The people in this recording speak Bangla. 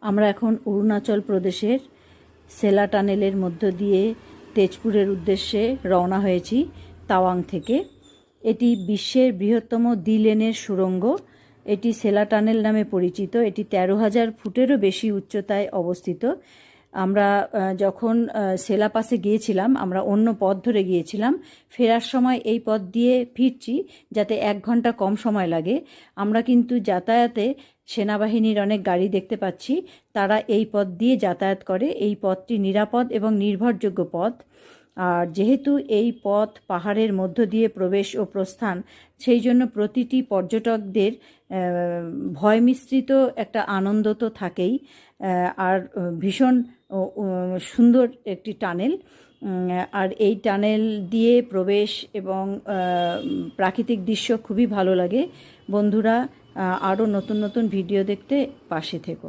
আমরা এখন অরুণাচল প্রদেশের সেলা টানেলের মধ্য দিয়ে তেজপুরের উদ্দেশ্যে রওনা হয়েছি তাওয়াং থেকে। এটি বিশ্বের বৃহত্তম দ্বি-লেনের সুড়ঙ্গ। এটি সেলা টানেল নামে পরিচিত। এটি 13,000 ফুটেরও বেশি উচ্চতায় অবস্থিত। আমরা যখন সেলা পাসে গিয়েছিলাম আমরা অন্য পথ ধরে গিয়েছিলাম। ফেরার সময় এই পথ দিয়ে ফিরছি যাতে 1 ঘন্টা কম সময় লাগে। আমরা কিন্তু যাতায়াতে সেনাবাহিনীর অনেক গাড়ি দেখতে পাচ্ছি, তারা এই পথ দিয়ে যাতায়াত করে। এই পথটি নিরাপদ এবং নির্ভরযোগ্য পথ। আর যেহেতু এই পথ পাহাড়ের মধ্য দিয়ে প্রবেশ ও প্রস্থান, সেই জন্য প্রতিটি পর্যটকদের ভয় মিশ্রিত একটা আনন্দ তো থাকেই। আর ভীষণ সুন্দর একটি টানেল। আর এই টানেল দিয়ে প্রবেশ এবং প্রাকৃতিক দৃশ্য খুবই ভালো লাগে। বন্ধুরা, আরও নতুন নতুন ভিডিও দেখতে পাশে থেকো।